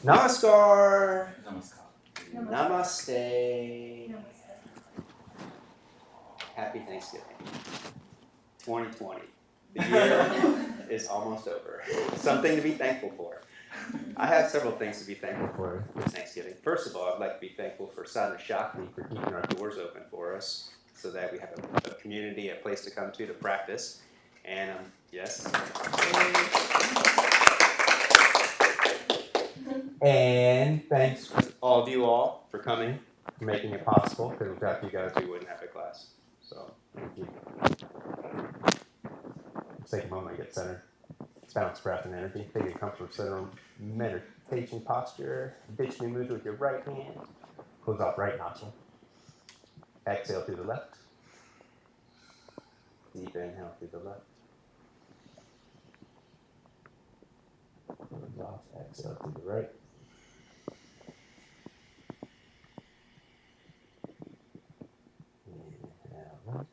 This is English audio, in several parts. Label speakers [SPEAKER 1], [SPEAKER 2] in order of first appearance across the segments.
[SPEAKER 1] Namaskar.
[SPEAKER 2] Namaskar.
[SPEAKER 1] Namaste. Happy Thanksgiving. 2020. The year is almost over. Something to be thankful for. I have several things to be thankful for this Thanksgiving. First of all, I'd like to be thankful for Sadhana Shakti for keeping our doors open for us so that we have a community, a place to come to practice. And yes. And thanks to all of you all for coming, for making it possible, because without you guys, we wouldn't have a class. So, thank you. Let's take a moment and get centered. Let's balance breath and energy. Take a comfortable center meditation posture. Habitually move with your right hand. Close off right nostril. Exhale through the left. Deep inhale through the left. Close off. Exhale through the right. Inhale right.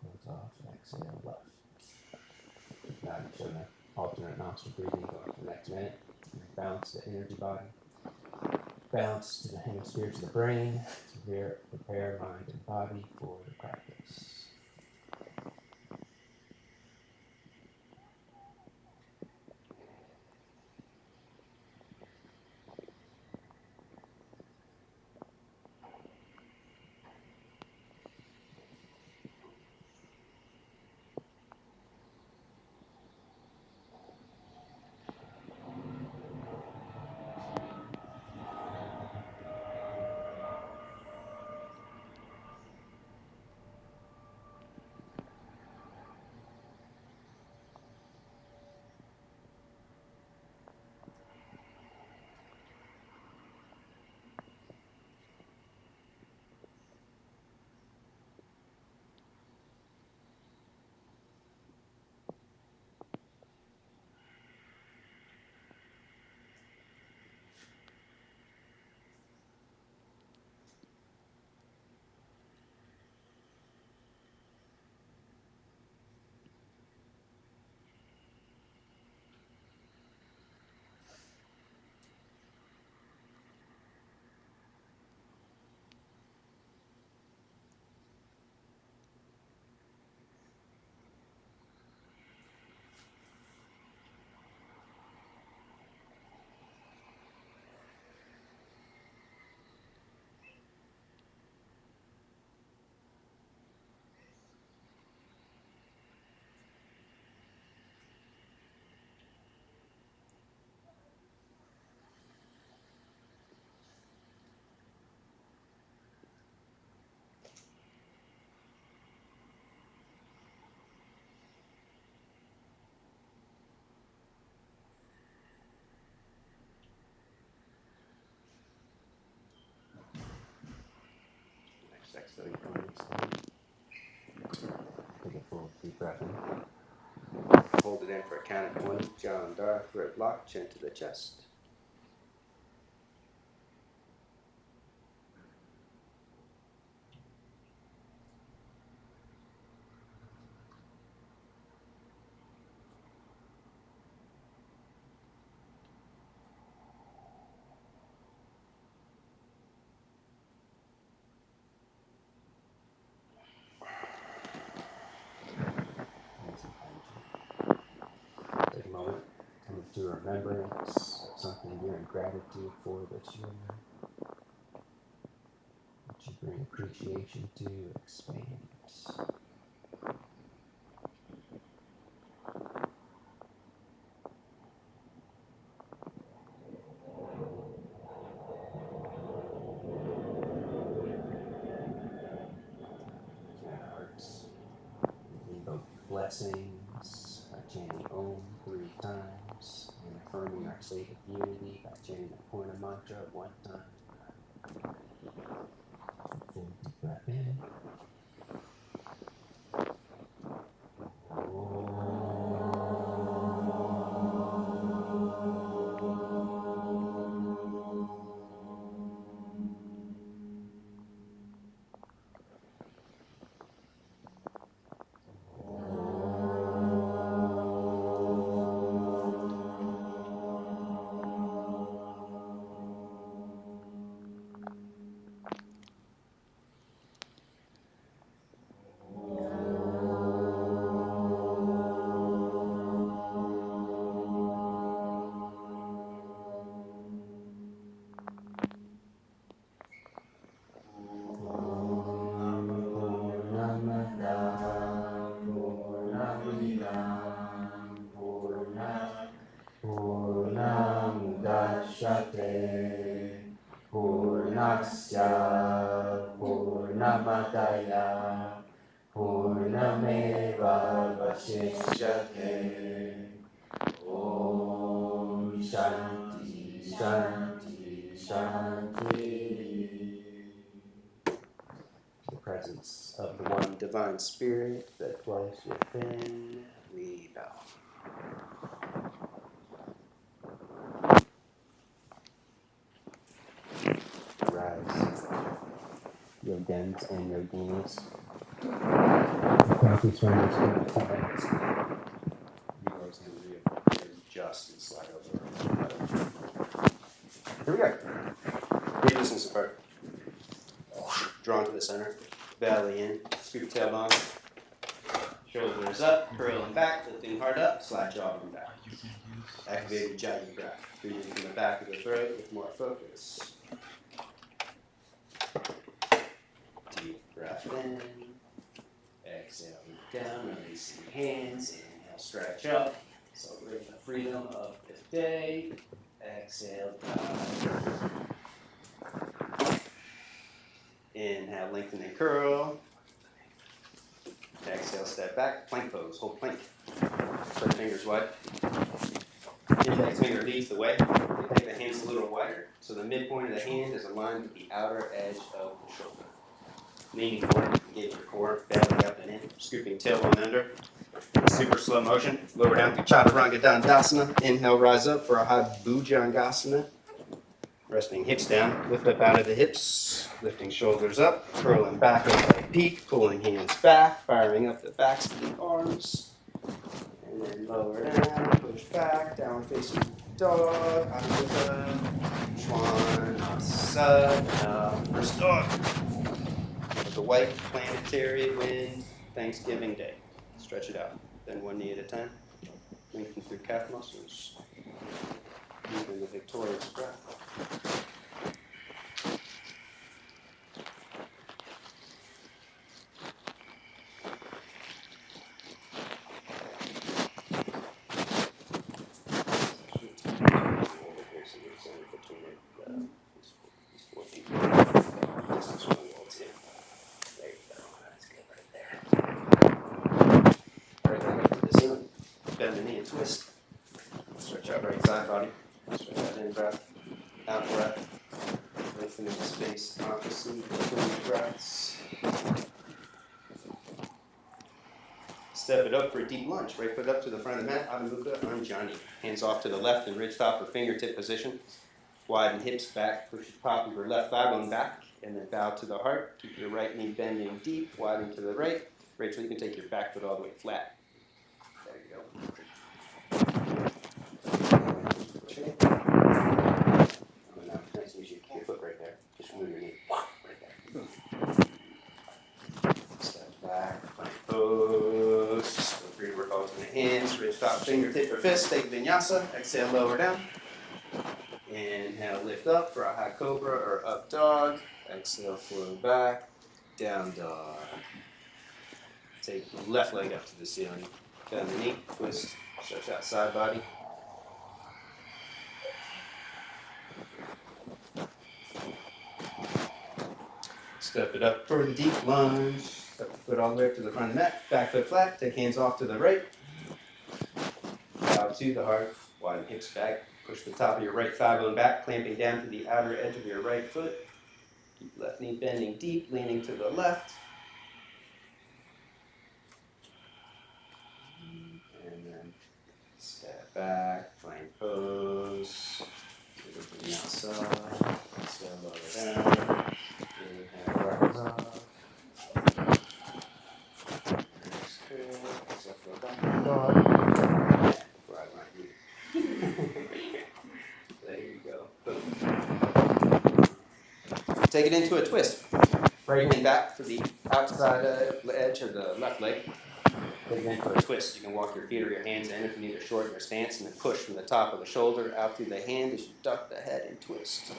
[SPEAKER 1] Close off. Exhale left. Now you show that alternate nostril breathing going for the next minute. Bounce the energy body. Bounce to the hemisphere, to the brain, to prepare mind and body for the practice. Next exhale, you come in. Take a full deep breath in. Hold it in for a count of 20. Jaw and dark, throat locked, chin to the chest. Take a moment, come to remembrance of something you're in gratitude for this year, that you bring appreciation to, expand. Hearts. We invoke blessings by chanting Om 3 times and affirming our state of unity by chanting the pointer mantra 1 time. Full deep breath in. Purnamudachyate Purnasya Purnamadaya Purnameva Vashishyate Om Shanti Shanti Shanti. The presence of the one divine spirit that dwells within, we bow. Rise, Yogins and Yoginis. Practice on this good times. Yours and just and slide over. Here we go. Breathe this and apart. Drawn to the center. Belly in. Scoop tailbone. Shoulders up. Curling back. Lifting heart up. Slide jawbone back. Activate the Jai breath. Breathing from the back of the throat with more focus. Deep breath in. Exhale down. Release the hands. Inhale, stretch up. Celebrate the freedom of the day. Exhale down. Inhale, lengthen and curl. Exhale, step back. Plank pose. Hold plank. Spread fingers wide. Index finger leads the way. Take the hands a little wider, so the midpoint of the hand is aligned with the outer edge of the shoulder. Leaning forward, engage your core, belly up and in, scooping tailbone under. Super slow motion. Lower down through Chaturanga Dandasana. Inhale, rise up for a high Bhujangasana. Resting hips down, lift up out of the hips, lifting shoulders up, curling back over the peak, pulling hands back, firing up the backs of the arms. And then lower down, push back, down facing dog, Aditya, Svanasana, first dog. With the white planetary wind, Thanksgiving Day. Stretch it out. Then one knee at a time. Lengthen through calf muscles. Moving the victorious breath. Bend the knee and twist. Stretch out right side body. Stretch out in breath, out breath. Lengthening the space consciously between breaths. Step it up for a deep lunge. Right foot up to the front of the mat. Adho Mukha Anjani. Hands off to the left in ridge top or fingertip position. Widen hips back. Push the top of your left thigh bone back. And then bow to the heart. Keep your right knee bending deep. Widen to the right. Rachel, you can take your back foot all the way flat. There you go. Nice and easy. Your foot right there. Just move your knee. Right there. Step back. Plank pose. Feel free to work always in the hands. Ridge top, fingertip or fist. Take vinyasa. Exhale, lower down. Inhale, lift up for a high cobra or up dog. Exhale, flow back. Down dog. Take the left leg up to the ceiling. Bend the knee. Twist. Stretch out side body. Step it up for the deep lunge. Step the foot all the way up to the front of the mat. Back foot flat. Take hands off to the right. Bow to the heart. Widen hips back. Push the top of your right thigh bone back, clamping down to the outer edge of your right foot. Keep left knee bending deep, leaning to the left. And then step back, plank pose. Vinyasa. Exhale, lower down. Inhale, rise up. Exhale, flow back. Dog. Before I might move. There you go. Boom. Take it into a twist. Right hand back for the outside edge of the left leg. Take it into a twist. You can walk your feet or your hands in if you need to shorten your stance, and then push from the top of the shoulder out through the hand as you duck the head and twist.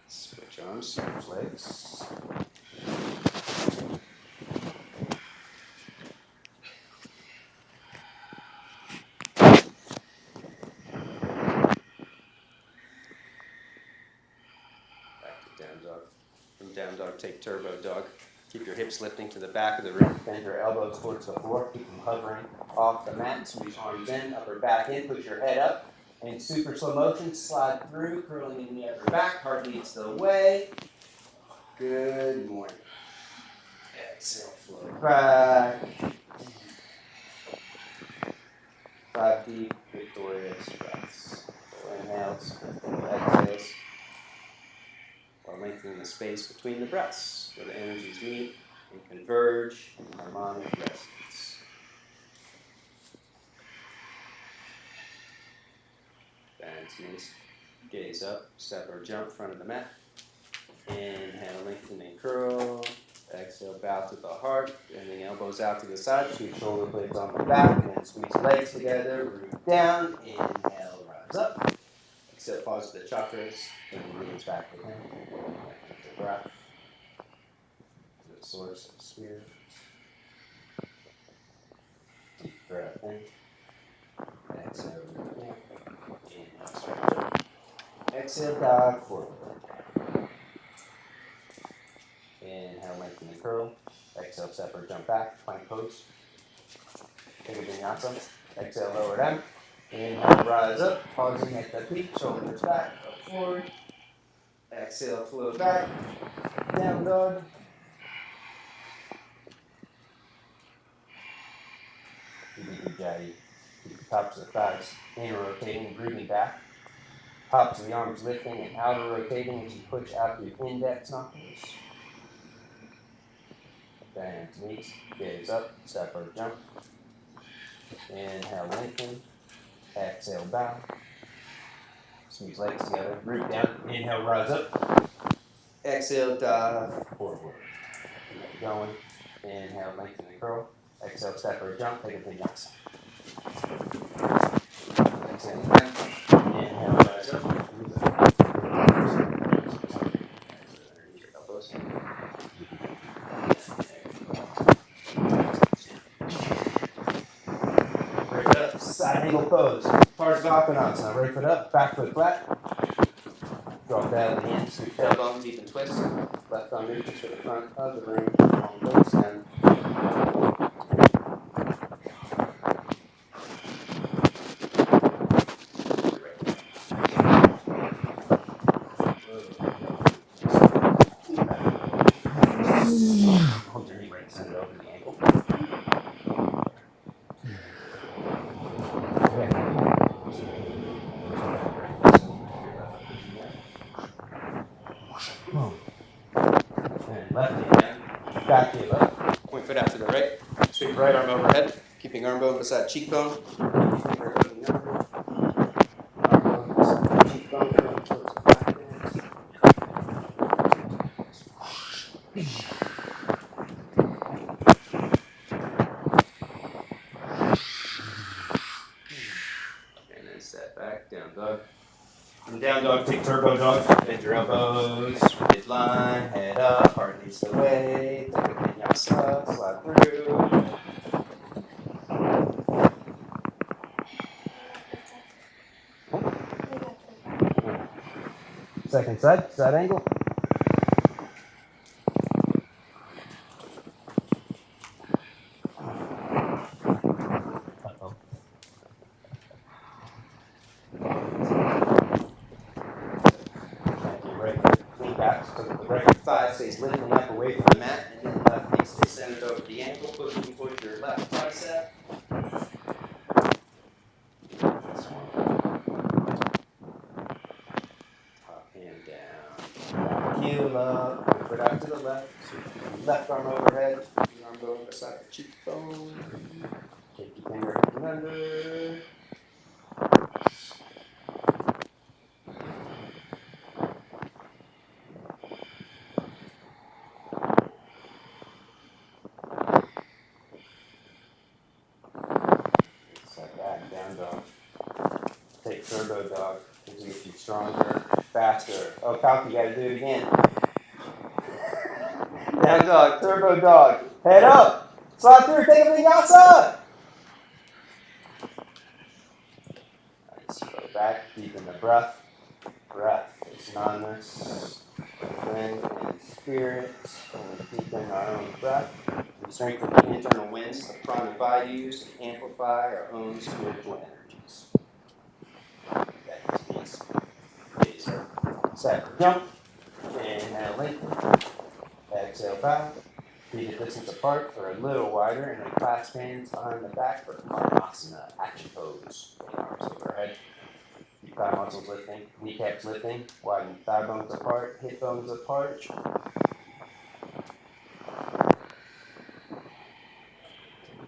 [SPEAKER 1] Switch arms, switch legs. down dog, take turbo dog. Keep your hips lifting to the back of the room. Bend your elbows towards the floor. Keep them hovering off the mat. Squeeze arms in, upper back in. Push your head up. In super slow motion, slide through, curling in the upper back. Heart leads the way. Good morning. Exhale, float back. 5 deep, victorious breaths. Inhales, exhales. While lengthening the space between the breaths, where the energies meet and converge in harmonic resonance. Balance means gaze up, step or jump front of the mat. Inhale, lengthen and curl. Exhale, bow to the heart, bending elbows out to the side, sweep shoulder blades on the back, and then squeeze legs together, root down. Inhale, rise up. Exhale, pause the chakras, bring the knees back to him. The breath to the source of spirit. Deep breath in. Exhale, root down. Inhale, stretch up. Exhale, dive forward. Inhale, lengthen and curl. Exhale, step or jump back, plank pose. Take a vinyasa. Exhale, lower down. Inhale, rise up. Pausing at the peak, shoulders back, up forward. Exhale, float back. Down dog. Jai. Keep the tops of the thighs inner rotating, breathing back. Tops of the arms lifting and outer rotating as you push out your index knuckles. Balance knees, gaze up, step or jump. Inhale, lengthen. Exhale, bow. Squeeze legs together, root down. Inhale, rise up. Exhale, dive forward. Keep going. Inhale, lengthen and curl. Exhale, step or jump, take a vinyasa. Exhale, down. Inhale, rise up. Elbows. Break it up, side angle pose. Parsvakonasana. Right foot up, back foot flat. Drop down the hands, sweep tailbone, deep and twist. Left thumb reaches for the front of the room. Long boat stem. Hold your knee right, send it over the ankle. And left knee down, back knee left. Point foot out to the right. Sweep right arm overhead, keeping arm bone beside cheekbone. Finger hooking over. Arm bone beside cheekbone, curling towards the back edge. And then step back, down dog. From down dog, take turbo dog. Bend your elbows, midline, head up, heart leads the way. Take a vinyasa, slide through. Second side angle. Uh-oh. Right foot clean back, so the right thigh stays lifting up away from the mat, and then left knee stays centered over the ankle, pushing towards your left tricep. Top hand down. Heel up, point foot out to the left. Left arm overhead, arm going beside the cheekbone. Take your finger hooking under. Step back, down dog. Take turbo dog. Things will get you stronger, faster. Oh, Kalki, you gotta do it again. Down dog, turbo dog. Head up. Slide through, take a vinyasa. Nice. Go back, deepen the breath. Breath is synonymous friend and spirit, and deepen our own breath. We strengthen the internal winds of prana vayus and amplify our own spiritual energies. These are separate jump. Inhale, lengthen. Exhale, bow. Feet a distance apart or a little wider, and then clasp hands behind the back for Karmasana, action pose. Arms overhead. Keep thigh muscles lifting, kneecaps lifting, widen thigh bones apart, hip bones apart.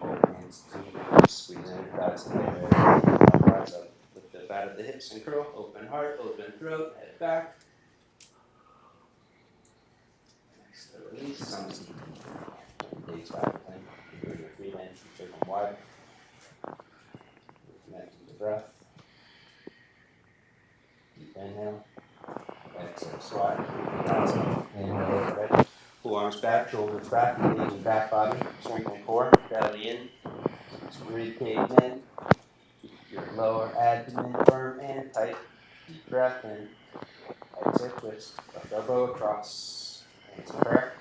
[SPEAKER 1] Hands to squeeze in your thighs together. Rise up, lift the fat of the hips and curl. Open heart, open throat, head back. Exhale, release. Some gaze back. Bring your feet in, take them wide. Connect to the breath. Deep inhale. Exhale, squat. Inhale, overhead. Pull arms back, shoulders back, engaging back body. Strengthen core, belly in. Rib cage in. Keep your lower abdomen firm and tight. Deep breath in. Exhale, twist. Left elbow across. Hands in prayer.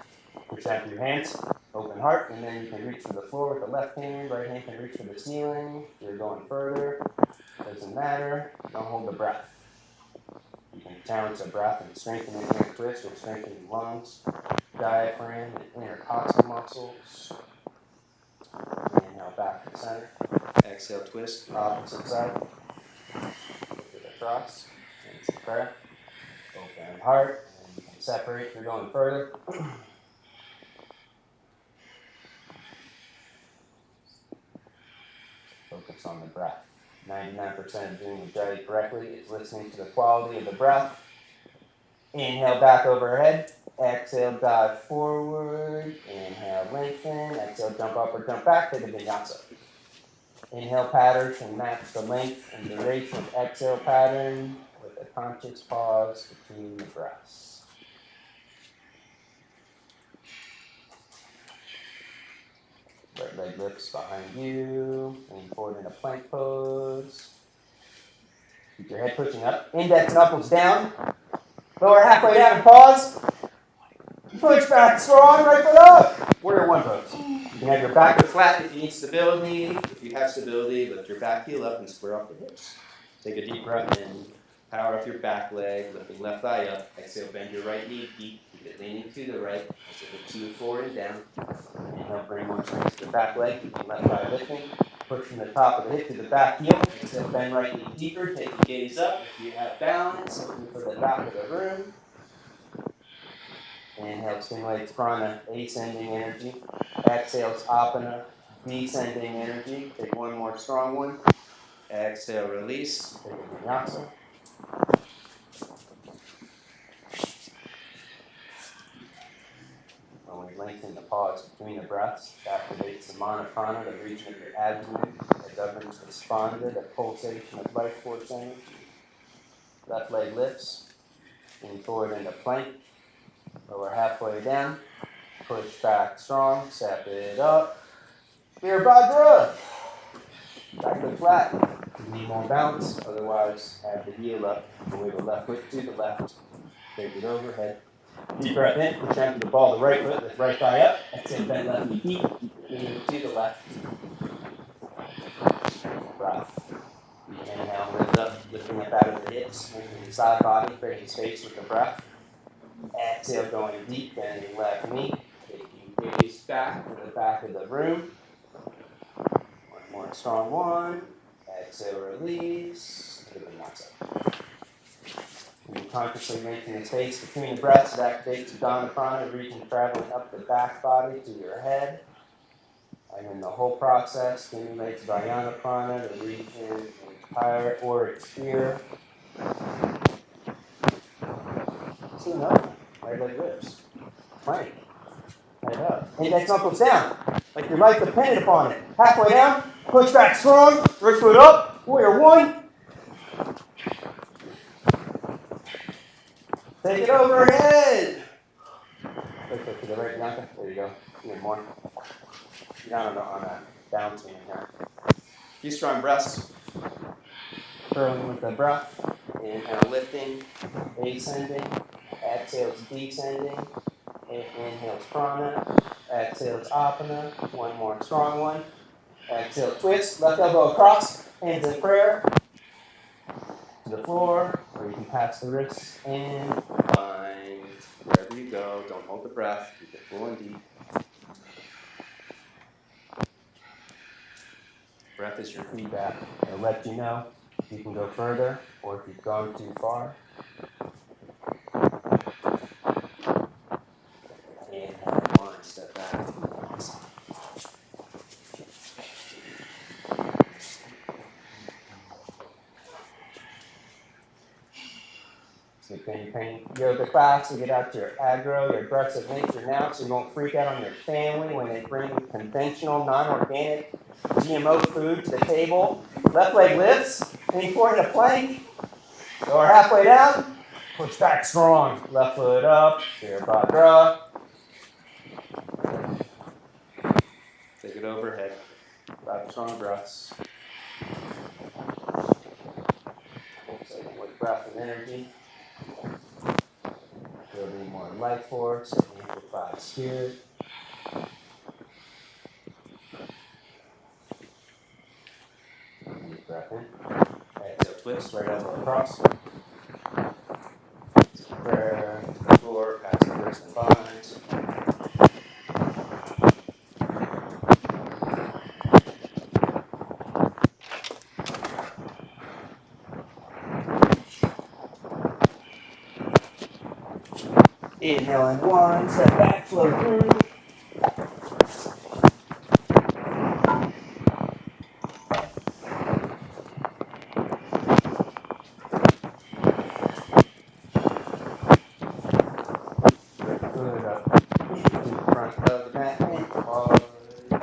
[SPEAKER 1] Push out through your hands. Open heart, and then you can reach for the floor with the left hand. Right hand can reach for the ceiling. If you're going further, doesn't matter. Don't hold the breath. You can challenge the breath and strengthen the inner twist or strengthen the lungs, diaphragm, and intercostal muscles. Inhale back to the center. Exhale, twist, opposite side. Lift it across. Hands in prayer. Open heart, and you can separate if you're going further. Focus on the breath. 99% of doing Ujjayi correctly is listening to the quality of the breath. Inhale back overhead. Exhale, dive forward. Inhale, lengthen. Exhale, jump up or jump back to the vinyasa. Inhale pattern can match the length and duration of exhale pattern with a conscious pause between the breaths. Right leg lifts behind you. Lean forward in a plank pose. Keep your head pushing up. Index knuckles down. Lower halfway down and pause. Push back strong, right foot up. Warrior one pose. You can have your back foot flat if you need stability. If you have stability, lift your back heel up and square off the hips. Take a deep breath in. Power up your back leg, lifting left thigh up. Exhale, bend your right knee deep. Keep it leaning to the right. As the hips move forward and down. Inhale, bring more strength to the back leg. Keep the left thigh lifting. Push from the top of the hip to the back heel. Exhale, bend right knee deeper. Take the gaze up. If you have balance, looking for the back of the room. Inhale, stimulates prana, ascending energy. Exhales, apana, descending energy. Take one more strong one. Exhale, release. Take a vinyasa. When we lengthen the pause between the breaths, it activates the mana prana, the region of your abdomen that governs the spanda, the pulsation of life force energy. Left leg lifts. Lean forward into plank. Lower halfway down. Push back strong. Step it up. Virabhadra. Back foot flat. You need more balance. Otherwise, have the heel up. Wiggle the left foot to the left. Take it overhead. Deep breath in. Push out to the ball of the right foot. Lift right thigh up. Exhale, bend left knee deep. Lean to the left. Breath. Inhale, lift up. Lifting up out of the hips. Moving the side body. Creating space with the breath. Exhale, going deep. Bending left knee. Taking gaze back to the back of the room. One more strong one. Exhale, release. To the vinyasa. When you consciously making the space between the breaths, it activates the Dana Prana, region traveling up the back body to your head. And in the whole process, stimulates Dhyana Prana, the region entire auric sphere. See another one. Right leg lifts. Plank. Head up. Index knuckles down. Like your life depended upon it. Halfway down. Push back strong. Right foot up. Warrior one. Take it overhead. Right foot to the right, Bianca. There you go. Even more. Down on that down swing here. Few strong breaths. Curling with the breath. Inhale, lifting, ascending. Exhale, it's descending. Inhale, it's prana. Exhale, it's apana. One more strong one. Exhale, twist. Left elbow across. Hands in prayer. To the floor. Or you can pass the wrists in. Bind. Wherever you go, don't hold the breath. Keep it full and deep. Breath is your feedback. It'll let you know if you can go further or if you've gone too far. Inhale, one, step back. So you can paint yoga class and get out your aggro, your aggressive nature now, so you won't freak out on your family when they bring conventional, non-organic, GMO food to the table. Left leg lifts, lean forward in a plank. Lower halfway down, push back strong. Left foot up, Virabhadra. Take it overhead. 5 strong breaths. Second with breath and energy. Building more life force and amplified spirit. Deep breath in. Exhale, twist, right elbow across. Prayer, to the floor, pass the wrists and thighs. Inhale in 1, step back, flow through. Foot up to the front of the mat and pause. To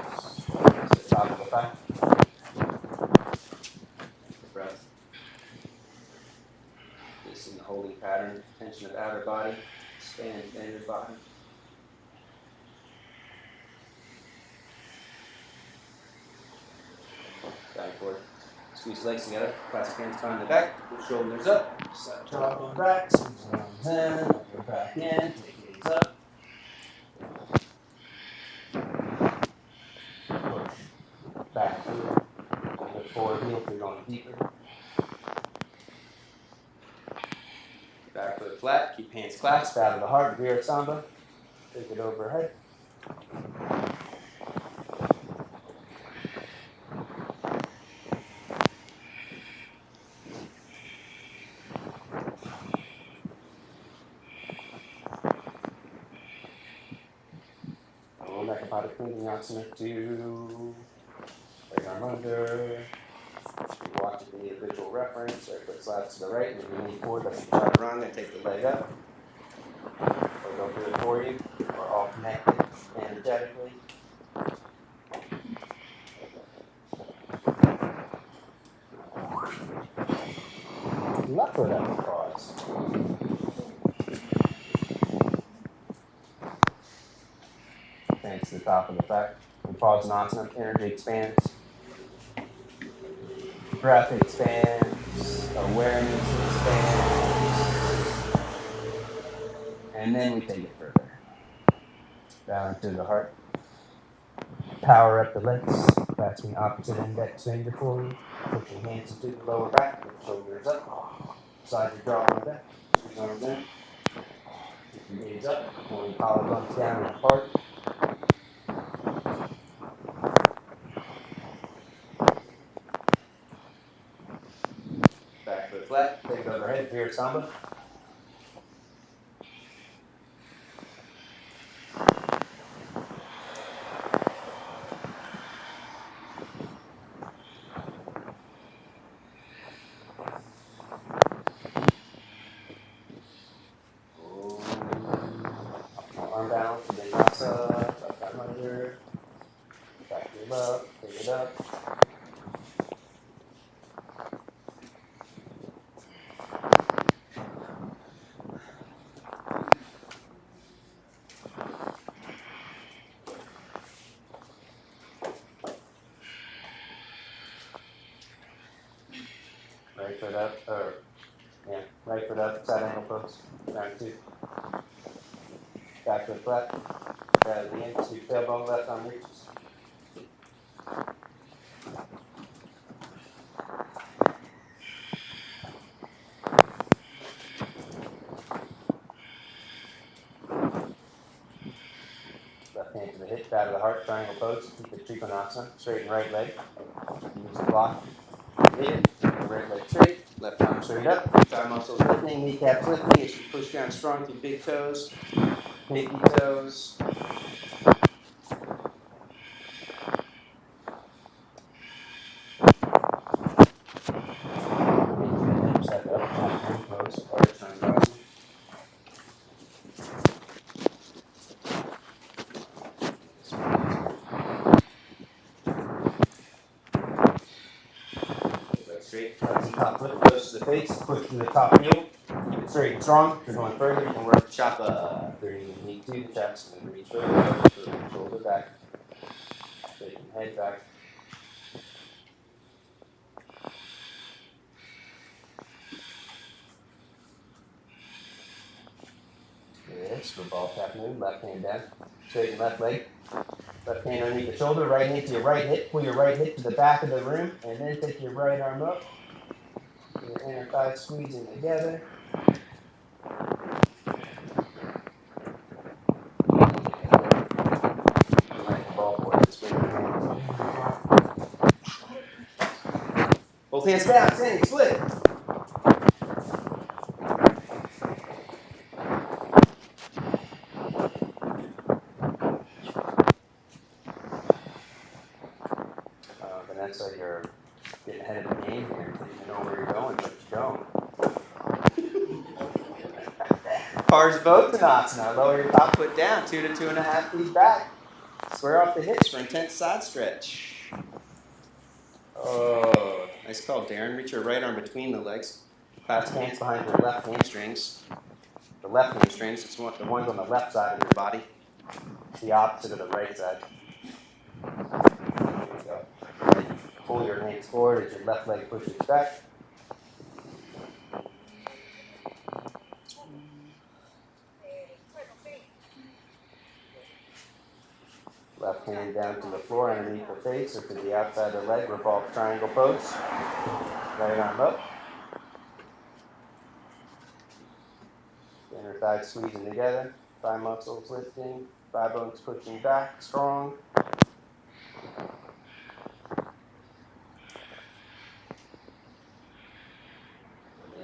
[SPEAKER 1] the top of the thigh. Breath. This in the holding pattern, tension of the outer body, expand the inner body. Back and forth. Squeeze legs together, clasp hands behind the back, push shoulders up, side jaw going back, squeeze the arms in, go back in, take knees up. Push back through, look forward heel if you're going deeper. Back foot flat, keep hands clasped out of the heart, Vira Samba. Take it overhead. Nakapada Kundinyasana 2. Right arm under. You watch it in the individual reference. Right foot slides to the right, and you lean forward like you chaturanga and take the leg up. Or they'll do it for you. We're all connected energetically. Left foot up and pause. Thanks to the top of the back. And pause in asana. Energy expands. Breath expands. Awareness expands. And then we take it further. Down to the heart. Power up the legs. That's the opposite index finger forward. Pushing hands into the lower back. Lift shoulders up. Side your jaw on the back. Squeeze arms in. Keep your knees up. Pulling collarbones down and apart. Back foot flat. Take it overhead. Vira Samba. Arm balance, vinyasa, left arm under, back heel up, pick it up. Right foot up, or Yeah, right foot up, side angle pose. Round 2. Back foot flat. Out of the end, sweep tailbone, left arm reaches. Left hand to the hip, out of the heart, triangle pose. Keep the Trikonasana, straighten right leg. Use the block. Hip, right leg straight, left arm straight up. Thigh muscles lifting, kneecaps lifting as you push down strong through big toes, pinky toes. Set up, hand pose, or Chandrasana. Leg straight, top foot close to the face, push to the top heel. Keep it straight and strong. If you're going further, you can work the chop up. Bring the knee to the chest and then reach further, shoulder back. Straighten head back. Yes, for ball tap move, left hand down. Straighten left leg. Left hand underneath the shoulder, right hand to your right hip. Pull your right hip to the back of the room, and then take your right arm up. Your inner thighs squeezing together. Both hands down, standing split. Vanessa, you're getting ahead of the game here. You know where you're going, but you don't. Parsvottanasana. Lower your top foot down, 2 to 2.5 feet back. Square off the hips for intense side stretch. Oh, nice call, Darren. Reach your right arm between the legs. Clasp hands behind your left hamstrings. The left hamstrings, it's the ones on the left side of your body. It's the opposite of the right side. There you go. Pull your hands forward as your left leg pushes back. Left hand down to the floor underneath the face or to the outside of the leg, revolve triangle pose. Right arm up. Inner thighs squeezing together. Thigh muscles lifting. Thigh bones pushing back, strong.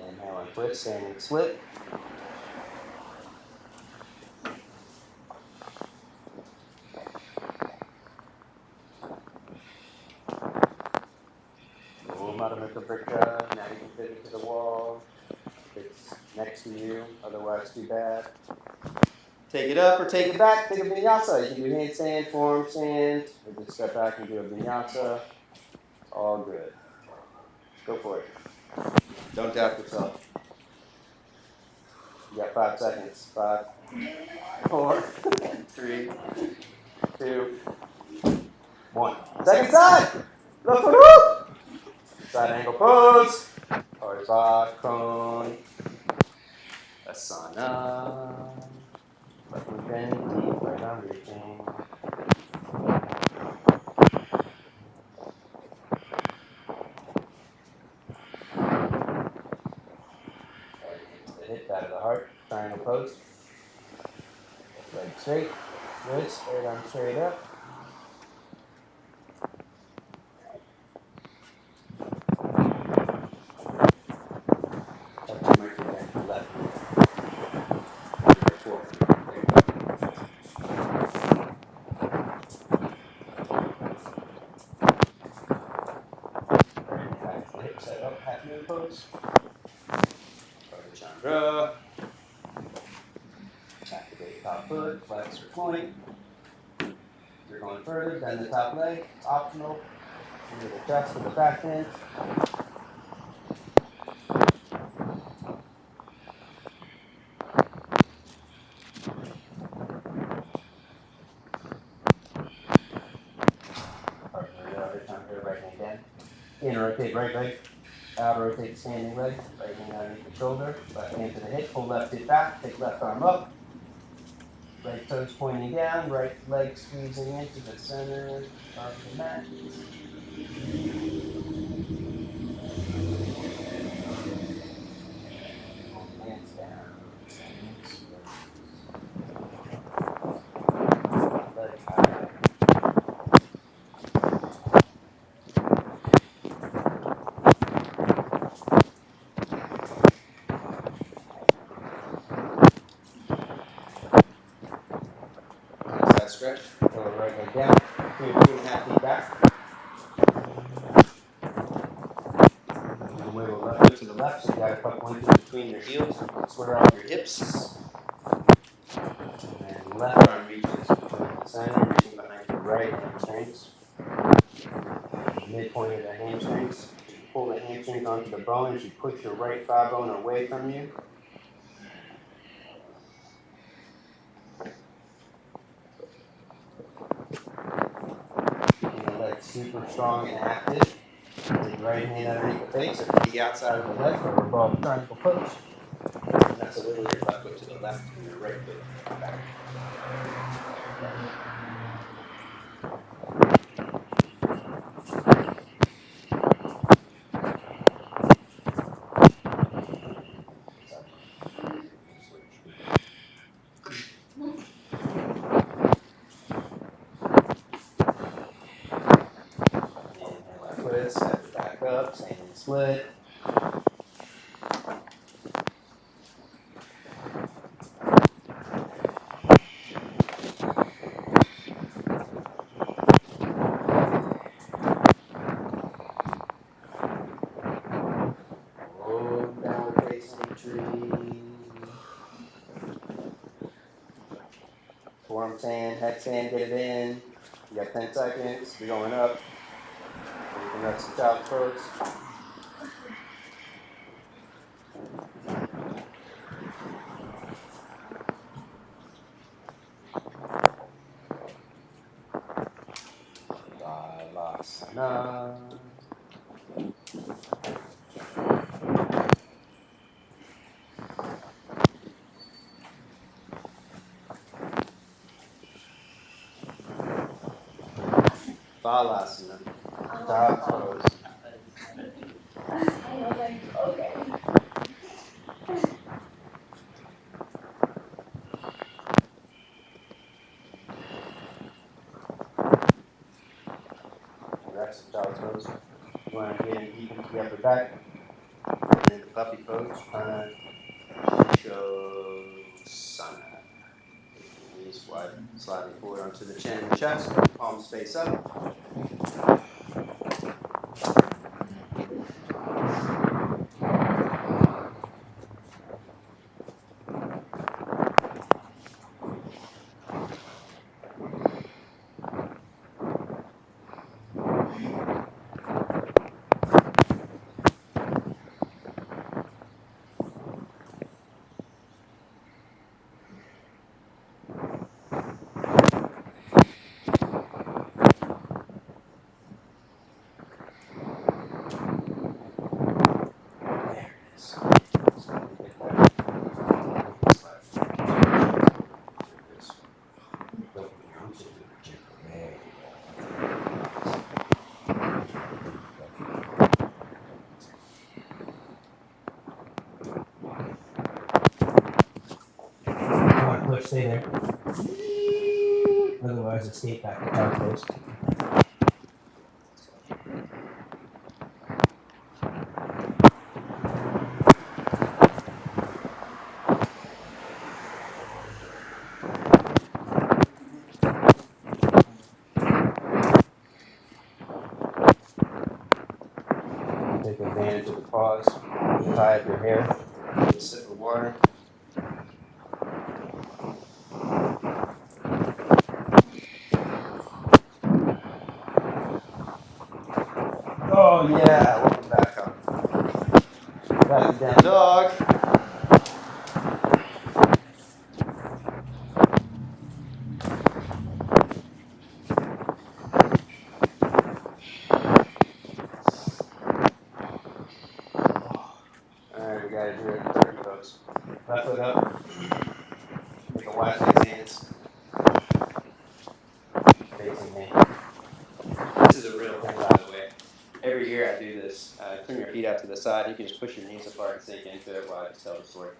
[SPEAKER 1] Inhale and twist, standing split. Now you can fit it to the wall. If it's next to you, otherwise too bad. Take it up or take it back, take a vinyasa. You can do handstand, form stand, or just step back and do a vinyasa. It's all good. Go for it. Don't doubt yourself. You got 5 seconds. 5, 4, 3, 2, 1. Second side. Look for the side angle pose. Parsvottanasana. Asana. Left knee bending deep, right arm reaching. The hip out of the heart, triangle pose. Leg straight, good, straight arm straight up. Touch your mic left. Hip set up, half moon pose. Chandra. Activate top foot, flex or point. If you're going further, bend the top leg. It's optional. Into the chest with the back bend. Right hand down. In rotate right leg. out, rotate the standing leg, right hand underneath the shoulder, left hand to the hip, pull left hip back, take left arm up, right toes pointing down, right leg squeezing into the center of the mat. Hands down, leg high. Side stretch, lower right leg down, 2.5 feet back. You can wiggle left foot to the left, so you gotta tuck one foot between your heels, square off your hips. And left arm reaches between the center, reaching behind your right hamstrings. Midpoint of the hamstrings. You pull the hamstrings onto the bone as you push your right thigh bone away from you. Keeping the leg super strong and active. Take the right hand underneath the face or to the outside of the leg or above triangle pose. And that's a little your left foot to the left and your right foot back. Twist, step it back up, same split. Roll downward facing tree. Forearms in, headstand, get it in. You got 10 seconds. We're going up. You can rest some child's pose. Balasana. Balasana. Child's pose.
[SPEAKER 2] Okay.
[SPEAKER 1] Rest some child's pose. You want to get in deep into the upper back. And the puppy pose. Shavasana. Knees wide, sliding forward onto the chin and chest. Palms face up. Push, stay there. Otherwise, escape back to child's pose. Take advantage of the pause. Tie up your hair. Take a sip of water. Oh yeah, welcome back up. Back to down dog. you got to do it. Turkey pose. Left foot up. Make a wide leg stance. Facing me. This is a real thing, by the way. Every year I do this. Turn your feet out to the side. You can just push your knees apart and sink into it while I just tell the story.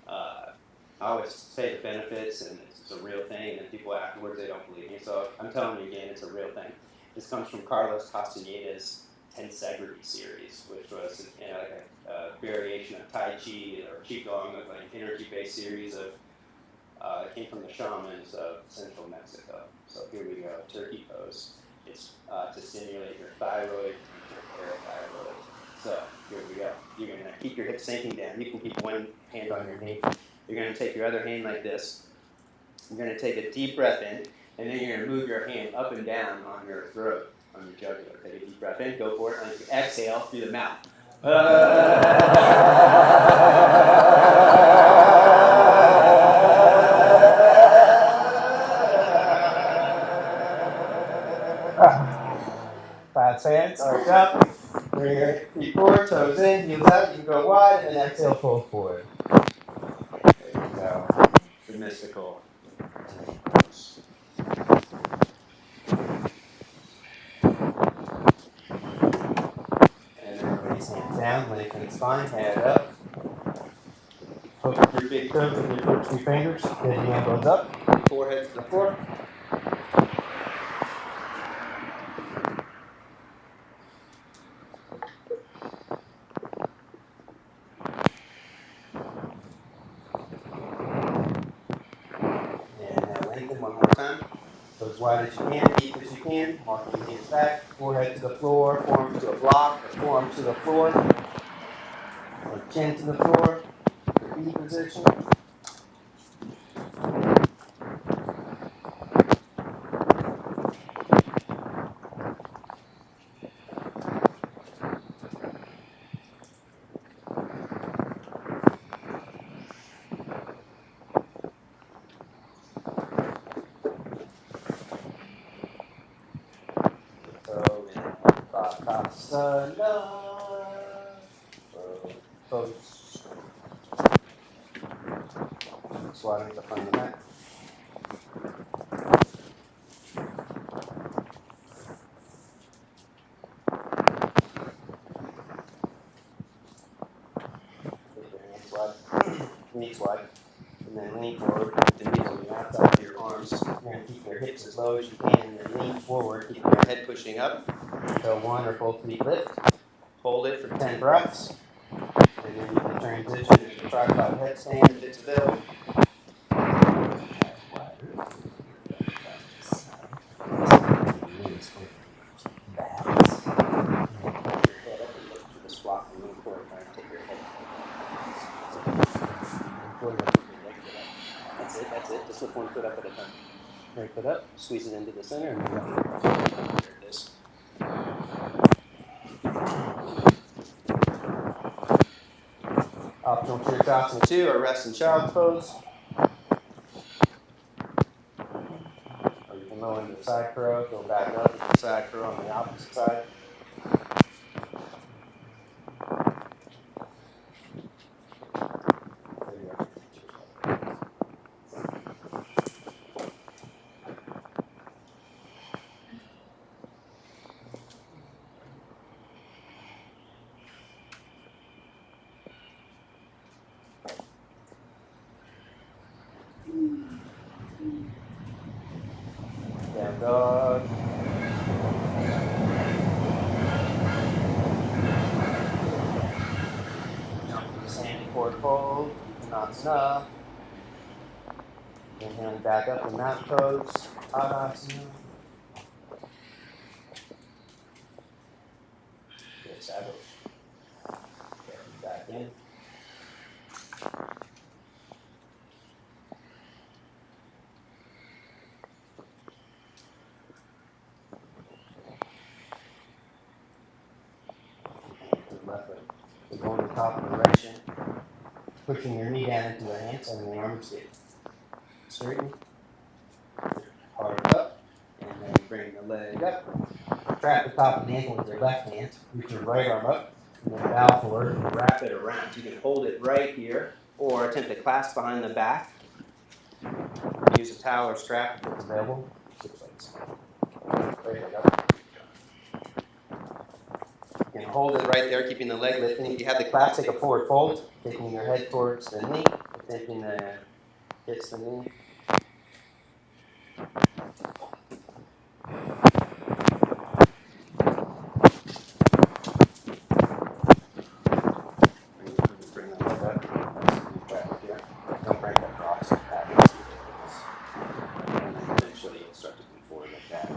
[SPEAKER 1] I always say the benefits, and it's a real thing, and people afterwards, they don't believe me. So I'm telling you again, it's a real thing. This comes from Carlos Castaneda's Tensegrity series, which was like a variation of Tai Chi or Qigong, like an energy-based series of, it came from the shamans of central Mexico. So here we go, turkey pose. It's to stimulate your thyroid and your parathyroid. So here we go. You're going to keep your hips sinking down. You can keep one hand on your knee. You're going to take your other hand like this. You're going to take a deep breath in, and then you're going to move your hand up and down on your throat, on your jugular. Take a deep breath in, go for it, and you exhale through the mouth. Clap hands, arch up. Bring your feet forward, toes in, heels up. You can go wide, and then exhale, fold forward. There you go. The mystical. And then release hands down, lengthen spine, head up. Hook your big toes with your first 2 fingers. Bend your elbows up. Forehead to the floor. And now lengthen one more time. Go as wide as you can, deep as you can. Walk your hands back. Forehead to the floor. Forearms to a block. Or forearms to the floor. Or chin to the floor. V position. Pose. Sliding to the front of the mat. Take your hands wide, knees wide, and then lean forward. Put the knees on the outside of your arms. You're going to keep your hips as low as you can, and then lean forward, keeping your head pushing up until one or both feet lift. Hold it for 10 breaths, and then you can transition into tripod headstand if it's available. That's it. Just lift one foot up at a time. Right foot up, squeeze it into the center, and then left foot up. There it is. Optional Trichosana 2 or rest and child's pose. Or you can go into the side crow, go back up into the side crow on the opposite side. Down dog. Jump to the standing forward fold. Uttanasana. Inhaling back up in mountain pose. Tadasana. Good establish. Back in. Left foot. So go in the top of the right shin. Pushing your knee down into the hands and the arms get straighten. Hard up. And then bring the leg up. Trap the top of the ankle with your left hand. Reach your right arm up. And then bow forward and wrap it around. You can hold it right here or attempt to clasp behind the back. Use a towel or strap if it's available. Switch legs. There you go. You can hold it right there, keeping the leg lifting. If you have the clasp, take a forward fold, taking your head towards the knee, attempting to hit the knee. Bring that leg up. Back here. Don't break that cross. And then eventually you'll start to come forward like that.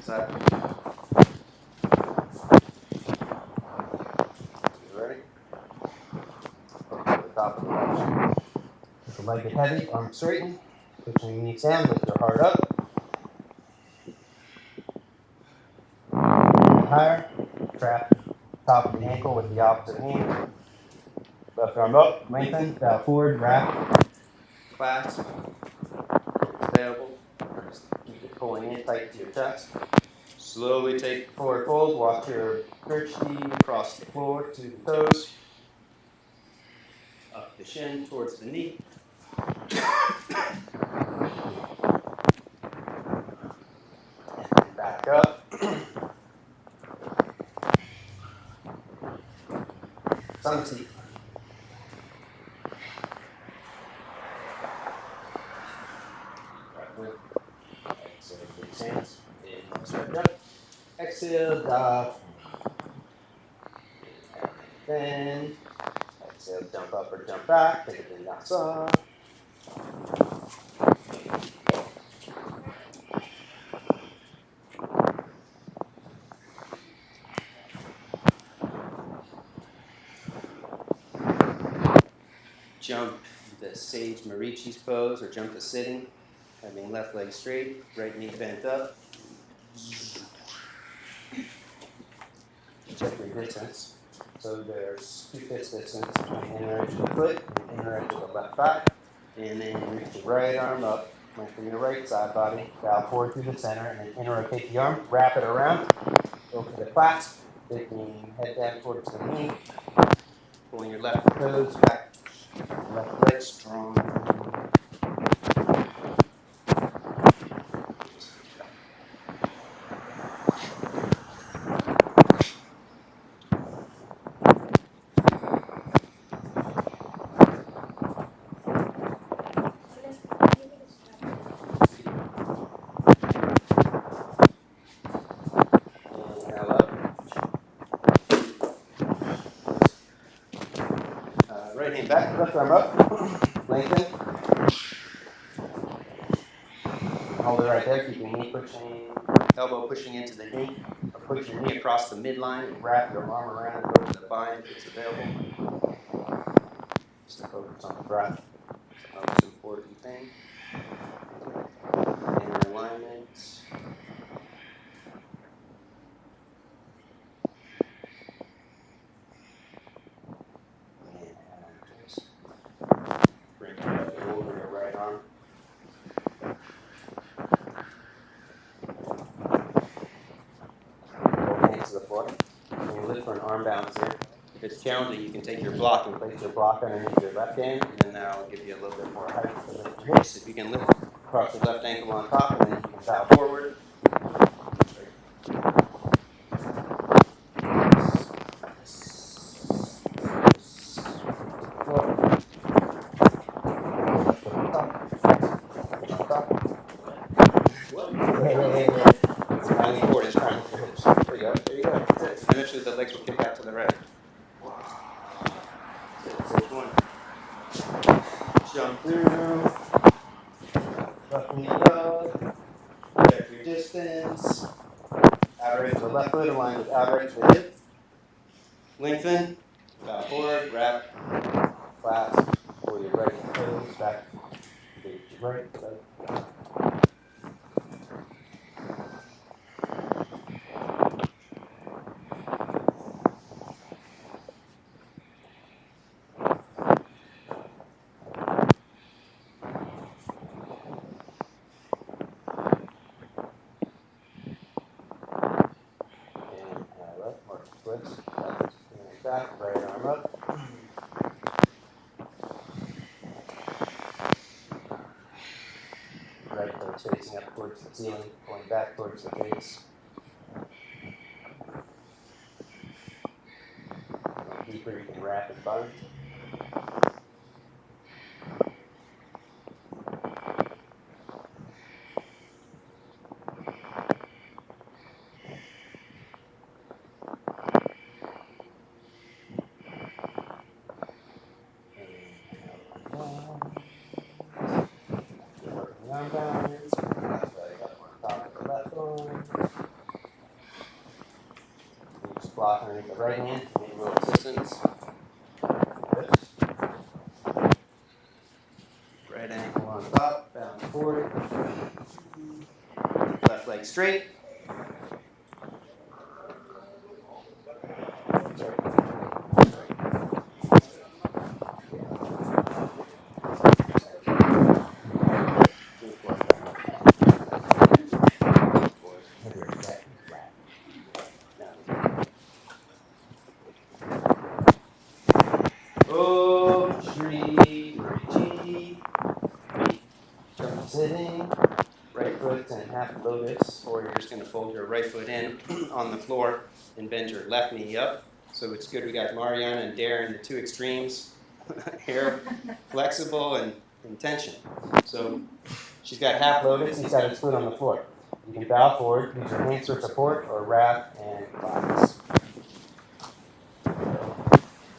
[SPEAKER 1] Side. You ready? Up to the top of the ledge. If the leg get heavy, arm straighten. Push your knees down, lift your heart up. Higher. Trap top of the ankle with the opposite hand. Left arm up, lengthen, bow forward, wrap, clasp. It's available. Just keep it pulling in tight to your chest. Slowly take forward fold. Walk your church knee across the floor to the toes. Up the shin towards the knee. And back up. Sun seat. Right leg. Exhale, release hands. Inhale, stretch up. Exhale, dive. Then exhale, jump up or jump back. Take a vinyasa. Jump the Sage Marichi's pose or jump to sitting. Having left leg straight, right knee bent up. Check your distance. So there's 2 fits distance between the inner edge of the foot and the inner edge of the left thigh. And then reach your right arm up, lengthen your right side body, bow forward through the center, and then interrotate the arm, wrap it around, go for the clasp, taking head down towards the knee, pulling your left toes back, left leg strong. Right hand back, left arm up, lengthen. Hold it right there, keep your knee pushing, elbow pushing into the knee. Or push your knee across the midline and wrap your arm around and go to the bind if it's available. Just to focus on the breath. It's the most important thing. Inner alignment. Bring it up over your right arm. Both hands to the floor. And you lift for an arm balance here. If it's challenging, you can take your block and place your block underneath your left hand, and then that'll give you a little bit more height to lift your hips. If you can lift across your left ankle on top, and then you can bow forward. Eventually the legs will kick back to the right. Stage one. Jump through. Left knee up. Check your distance. Outer edge of the left foot aligned with outer edge of the hip. Lengthen. Bow forward. Wrap. Clasp. Pull your right toes back. Reach your right leg. splits. Like that, right arm up. Right foot facing up towards the ceiling, going back towards the face. Deeper, you can wrap and bind. Working the arm balance. Left leg up on top of the left arm. You just block underneath the right hand. Need a little assistance. Right ankle on top, bound forward. Left leg straight. Oh, tree, jump sitting. Right foot and half lotus, or you're just going to fold your right foot in on the floor and bend your left knee up. So it's good we got Mariana and Darren, the two extremes, hair flexible and in tension. So she's got half lotus, he's got his foot on the floor. You can bow forward, use your hands for support, or wrap and relax.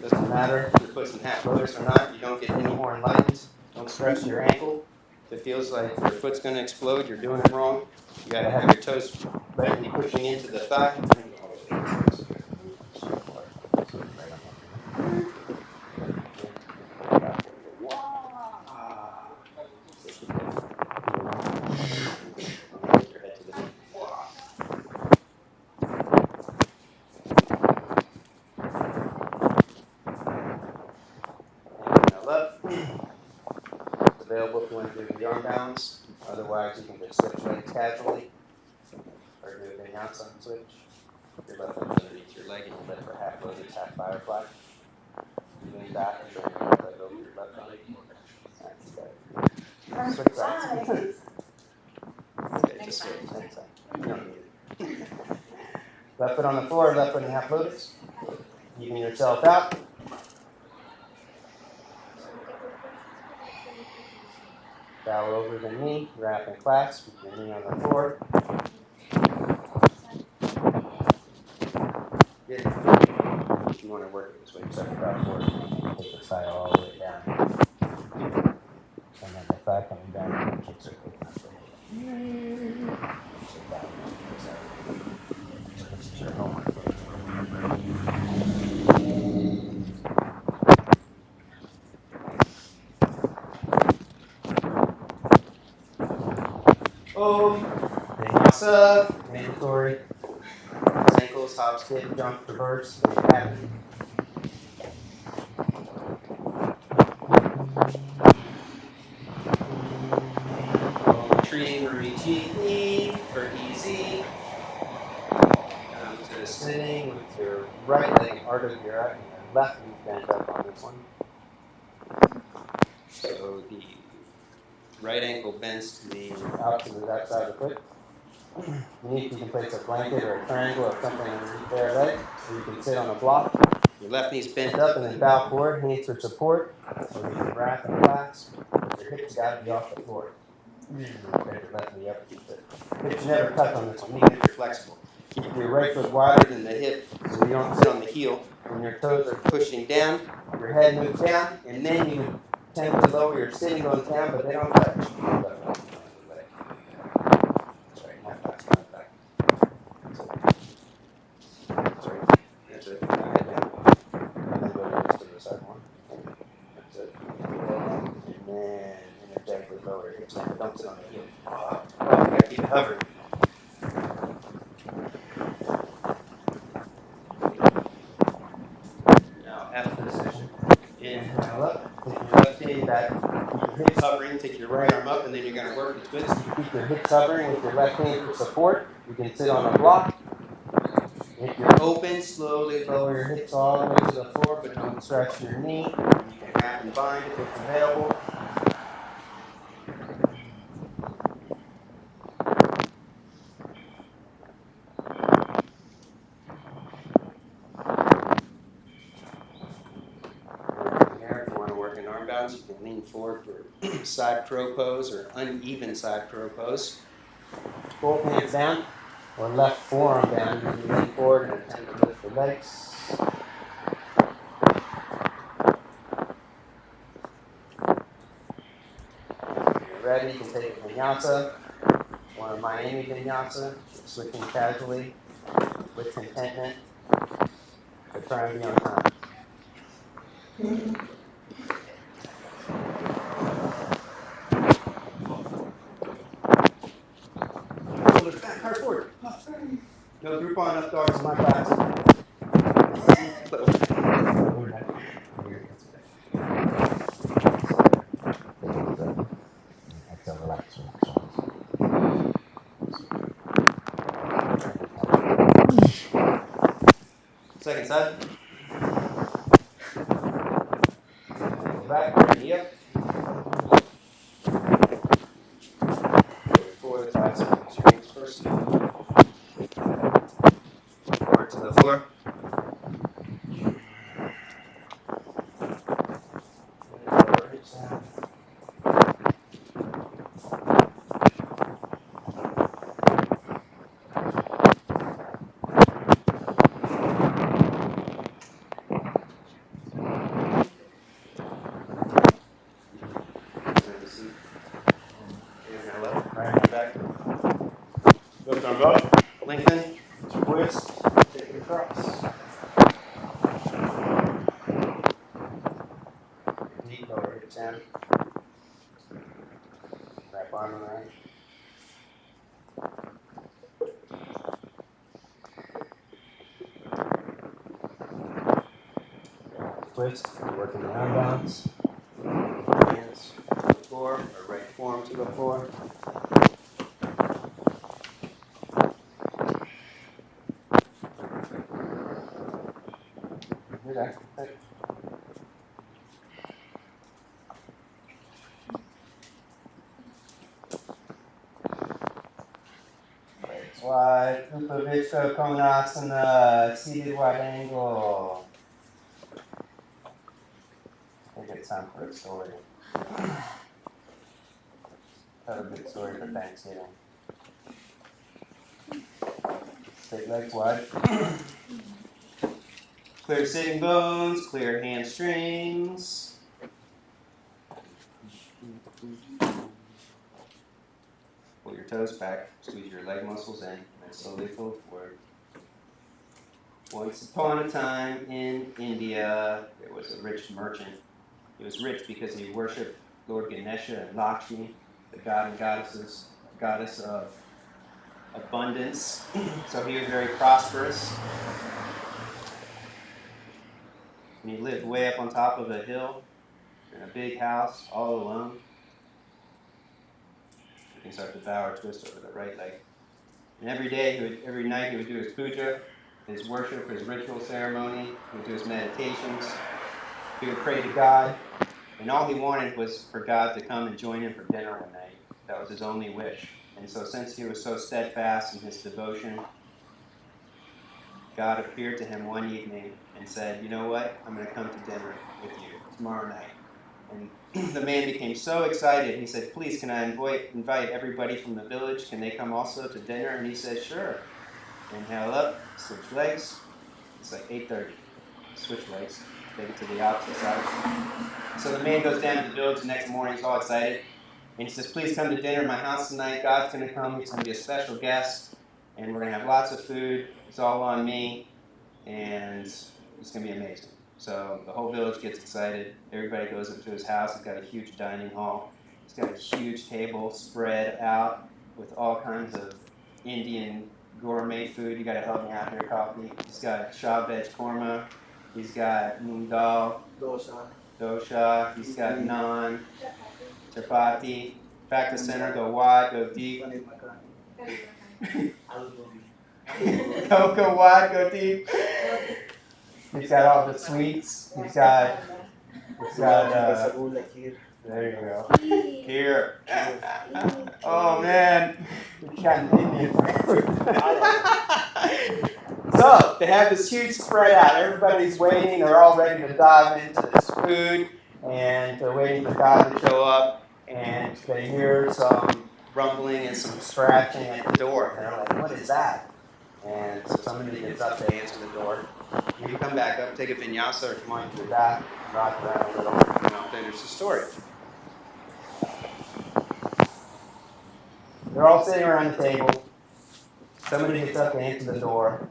[SPEAKER 1] Doesn't matter if your foot's in half lotus or not, you don't get any more enlightened. Don't stretch your ankle. If it feels like your foot's going to explode, you're doing it wrong. You got to have your toes lightly pushing into the thigh. Left. It's available if you want to do the arm balance. Otherwise, you can just switch legs casually or do a vinyasa and switch. Your left leg underneath your leg and you lift for half lotus, half firefly. You lean back and bring your right leg over your left leg. That's good. Switch sides. Okay, just switch. You don't need it. Left foot on the floor, left foot in half lotus. Even yourself out. Bow over the knee, wrap and clasp, with your knee on the floor. Good. If you want to work it this way, you start to bow forward. Take the thigh all the way down. And then the thigh coming down, and the kicks are kicking up the So this is your homework. Vinyasa, mandatory. Ankles, hops, kick, jump, reverse, make it happen. Tree, Marichi, for easy. Come to sitting with your right leg arch of your left knee bent up on this one. So the right ankle bends to the out to the left side of the foot. You can place a blanket or a triangle or something underneath their leg, or you can sit on a block. Your left knee's bent up and then bow forward, hands for support, or you can wrap and clasp. Your hips got to be off the floor. Bend your left knee up. Hips never touch on this one, even if you're flexible. Keep your right foot wider than the hip so you don't sit on the heel. When your toes are pushing down, your head moves down, and then you tend to lower your sitting bones down, but they don't touch. That's it. Now head down. And then go to the side one. That's it. And then energetically lower your hips down, but don't sit on the heel. You gotta keep it hovering. Now, after this session, inhale up, take your left knee back, keep your hips hovering, take your right arm up, and then you're going to work the twist. You keep your hips hovering with your left hand for support. You can sit on a block. If you're open, slowly lower your hips all the way to the floor, but don't stretch your knee. You can wrap and bind if it's available. Here, if you want to work in arm balance, you can lean forward for side crow pose or uneven side crow pose. Both hands down, or left forearm down. You can lean forward and attempt to lift the legs. When you're ready, you can take a vinyasa, or a Miami vinyasa, switching casually with contentment, but try and be on time. Shoulders back, hard forward. No Groupon up dogs in my class. Second side. Go back, knee up. Forward, thighs, strength first. Forward to the floor. Lift arms up, lengthen, twist, take it across. Deep lower hips down. Wrap arm around. Twist, working the arm balance. Hands to the floor, or right forearm to the floor. Okay. Wide, Upavishta Konasana, seated wide angle. I think it's time for a story. Tell a good story for Thanksgiving. Straight legs wide. Clear sitting bones, clear hamstrings. Pull your toes back, squeeze your leg muscles in, and slowly fold forward. Once upon a time in India, there was a rich merchant. He was rich because he worshipped Lord Ganesha and Lakshmi, the god and goddess of abundance. So he was very prosperous. And he lived way up on top of a hill in a big house, all alone. You can start to bow or twist over the right leg. And every night he would do his puja, his worship, his ritual ceremony. He would do his meditations. He would pray to God. And all he wanted was for God to come and join him for dinner one night. That was his only wish. And so since he was so steadfast in his devotion, God appeared to him one evening and said, you know what? I'm going to come to dinner with you tomorrow night. And the man became so excited. He said, please, can I invite everybody from the village? Can they come also to dinner? And he said, sure. Inhale up, switch legs. It's like 8:30. Switch legs. Take it to the opposite side. So the man goes down to the village the next morning. He's all excited. And he says, please come to dinner at my house tonight. God's going to come. He's going to be a special guest. And we're going to have lots of food. It's all on me. And it's going to be amazing. So the whole village gets excited. Everybody goes up to his house. He's got a huge dining hall. He's got a huge table spread out with all kinds of Indian gourmet food. You got to help me out here, Coffee. He's got shah veg korma. He's got moong dal, dosha. He's got naan, chapati. Back to center, go wide, go deep. Go wide, go deep. He's got all the sweets. He's got there you go. Here. Oh man. We got an Indian So they have this huge spread out. Everybody's waiting. They're all ready to dive into this food, and they're waiting for God to show up. And they hear some rumbling and some scratching at the door. And they're like, "What is that?" And so somebody gets up to answer the door. You come back up, take a vinyasa, or come on to the back, rock around a little, and I'll finish the story. They're all sitting around the table. Somebody gets up to answer the door.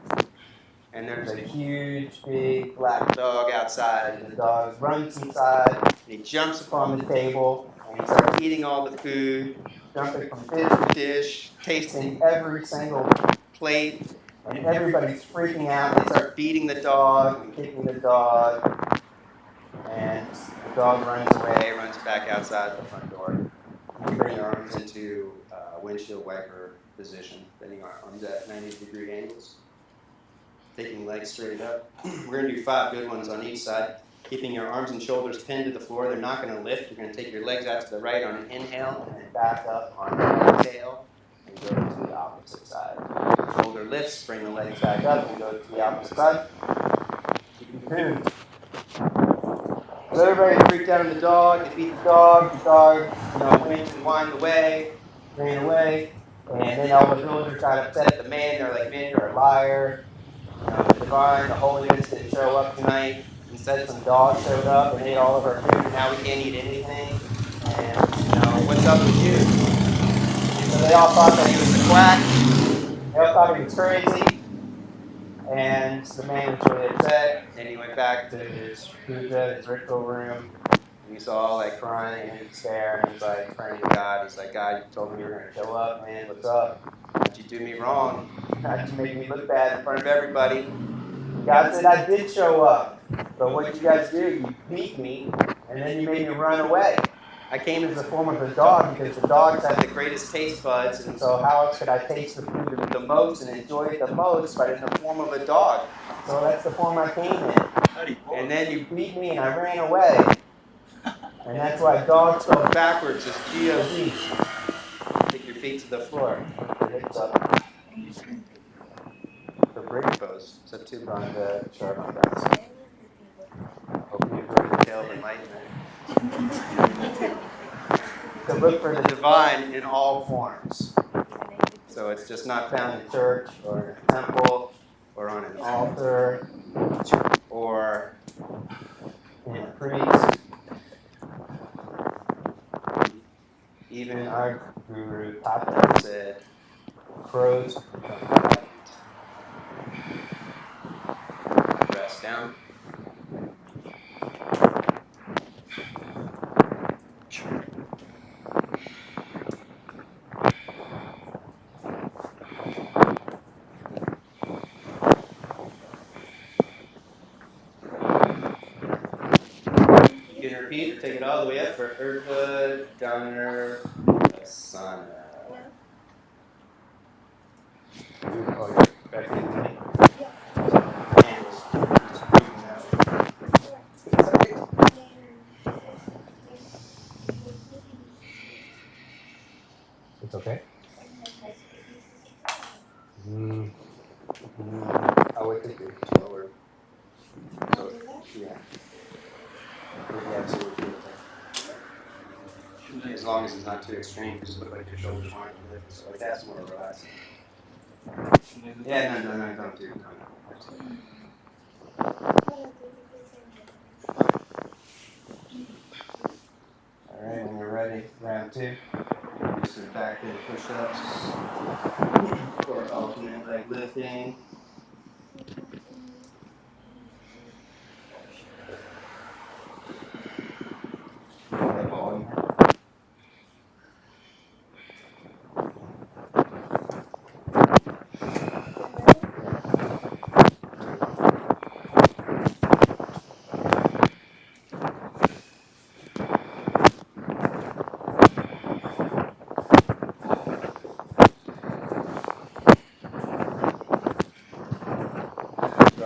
[SPEAKER 1] And there's a huge, big black dog outside. And the dog runs inside. And he jumps upon the table. And he starts eating all the food, jumping from dish to dish, tasting every single plate. And everybody's freaking out. They start beating the dog and kicking the dog. And the dog runs away, runs back outside the front door. You bring your arms into windshield wiper position, bending our arms at 90-degree angles. Taking legs straight up. We're going to do 5 good ones on each side. Keeping your arms and shoulders pinned to the floor. They're not going to lift. You're going to take your legs out to the right on an inhale and then back up on an exhale and go to the opposite side. Shoulder lifts, bring the legs back up and go to the opposite side. Keep them pinned. So everybody freaked out on the dog. They beat the dog. The dog, went and whined away, ran away. And then all the villagers got upset at the man. They're like, "Man, you're a liar. The divine, the holiness didn't show up tonight. Instead, some dog showed up and ate all of our food, and now we can't eat anything. And, what's up with you?" So they all thought that he was a quack. They all thought he was crazy. And the man was really upset. And he went back to his puja, his ritual room. And he saw like crying and despair. And he's like praying to God. He's like, "God, you told me you were going to show up, man. What's up? How'd you do me wrong? How'd you make me look bad in front of everybody?" God said, "I did show up, but what you guys do, you beat me, and then you made me run away. I came as the form of a dog because the dogs have the greatest taste buds, and so how else could I taste the food the most and enjoy it the most but in the form of a dog? So that's the form I came in. And then you beat me and I ran away. And that's why dogs spelled backwards is G-O-D. Take your feet to the floor. Your hips up. The bridge pose. So 2 on the sharp on that. Hope you enjoy the tale of enlightenment. To look for the divine in all forms. So it's just not found in church or in a temple or on an altar or in a priest. Even our guru Tata said, "Crows become enlightened." Rest down. You can repeat or take it all the way up for Urdhva Dhanur Asana. Oh, you're back in the knee? Handles. Just moving out. It's okay? I would think it's lower. So, yeah. Maybe absolutely. As long as it's not too extreme, because it looks like your shoulders aren't lifted. So like that's more relaxing. Yeah, no, don't do it. All right, when you're ready, round 2. Do some back leg push-ups or alternate leg lifting.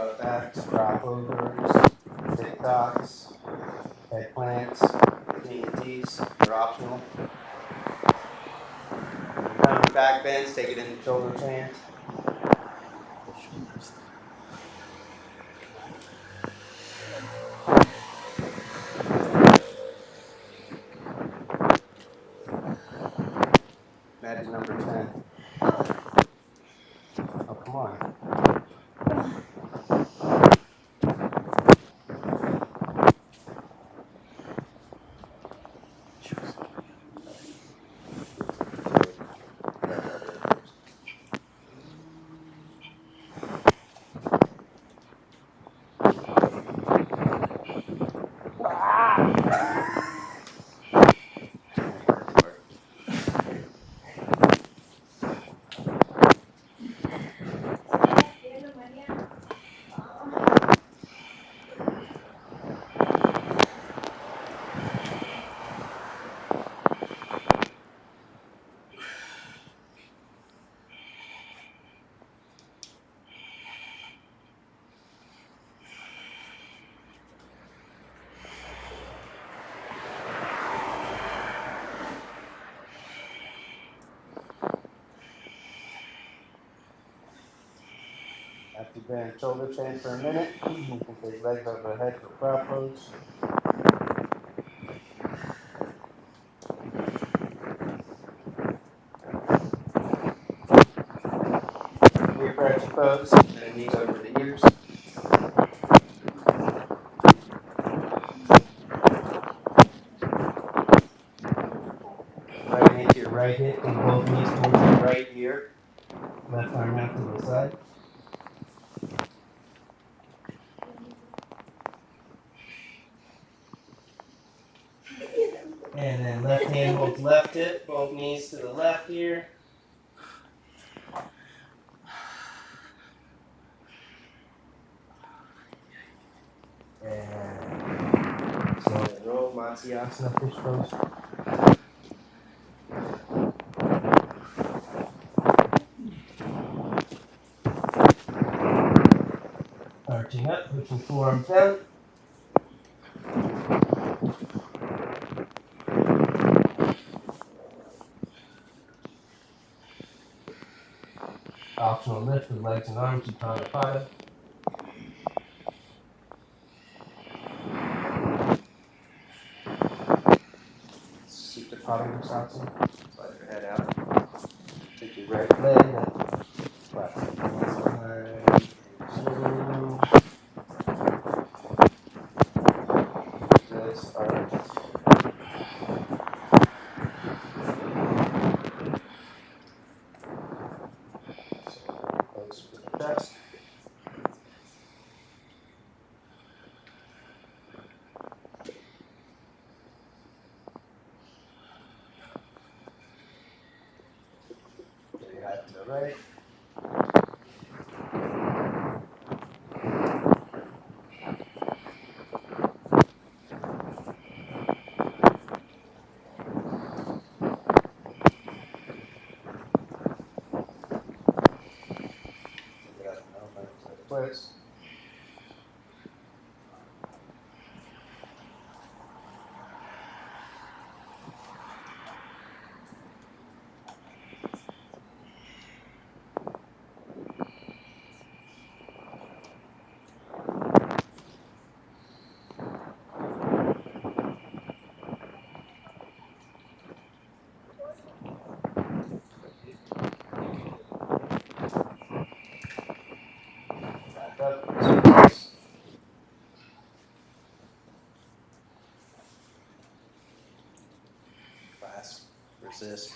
[SPEAKER 1] drop backs, prop overs, TikToks, head plants, TNTs, they're optional. Coming back bends, take it into shoulder chant. Magic number 10. Oh, come on. After bend shoulder chant for a minute, you can take legs overhead for prop pose. Refresh pose, and knees over the ears. Right hand to your right hip, and both knees towards your right ear. Left arm out to the side. And then left hand holds left hip, both knees to the left ear. And slowly roll, Matsyasana, fish pose. Arching up, pushing forearms down. Optional lift with legs and arms, Uttanapata. Supta Padangusasana. Slide your head out. Take your right leg up. Flat to one side. Zoom. This arch. So close to the chest. Put your head to the right. Twist. Back up. Clasp, resist.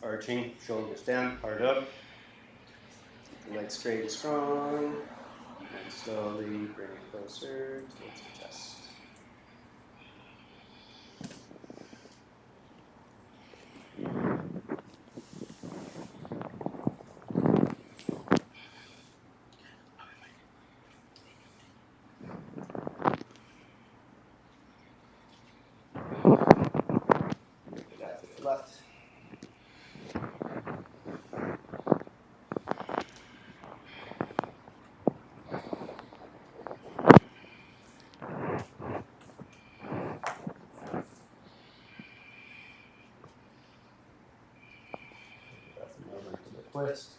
[SPEAKER 1] Arching, shoulders down, heart up. Keep the legs straight and strong. And slowly bring it closer towards the chest. Bring that to the left.
[SPEAKER 2] twist.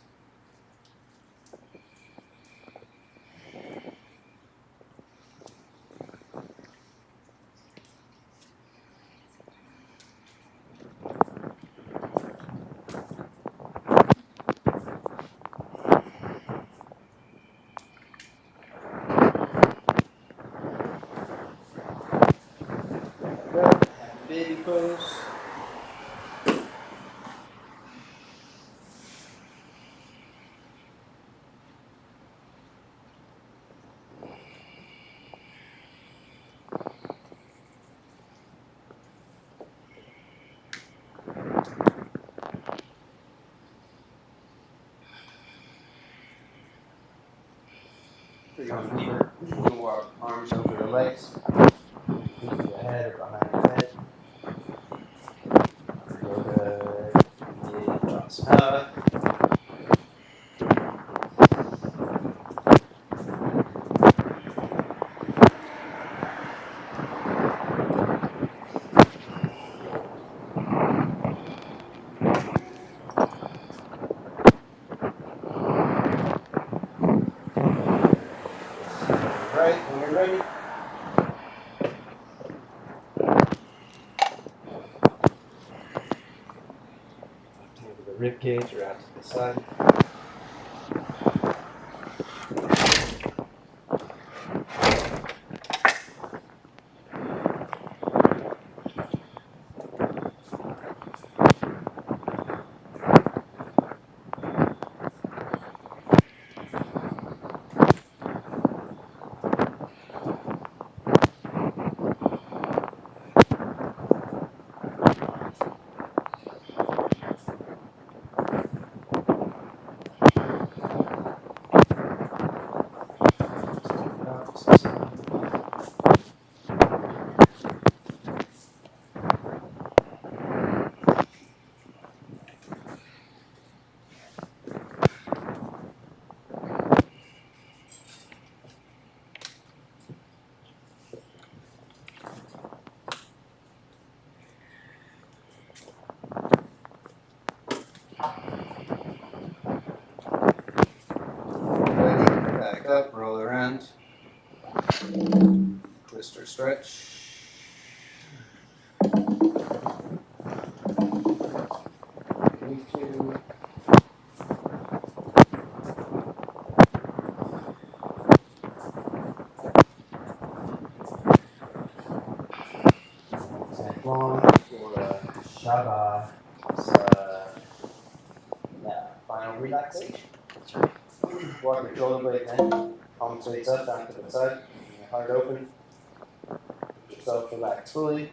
[SPEAKER 2] Good. Baby pose.
[SPEAKER 1] So you're on deeper. You can walk arms
[SPEAKER 2] Over
[SPEAKER 1] over
[SPEAKER 2] the legs. Feet to the head or behind the head. Real good. Big awesome. Right, when you're ready. Left hand to the rib cage or out to the side. Ready, back up, roll around. Twist or stretch. Need to. Neck long for Shaba. Final relaxation. Walk your shoulder blades in, palm face up, down to the side, your heart open. Let yourself relax fully.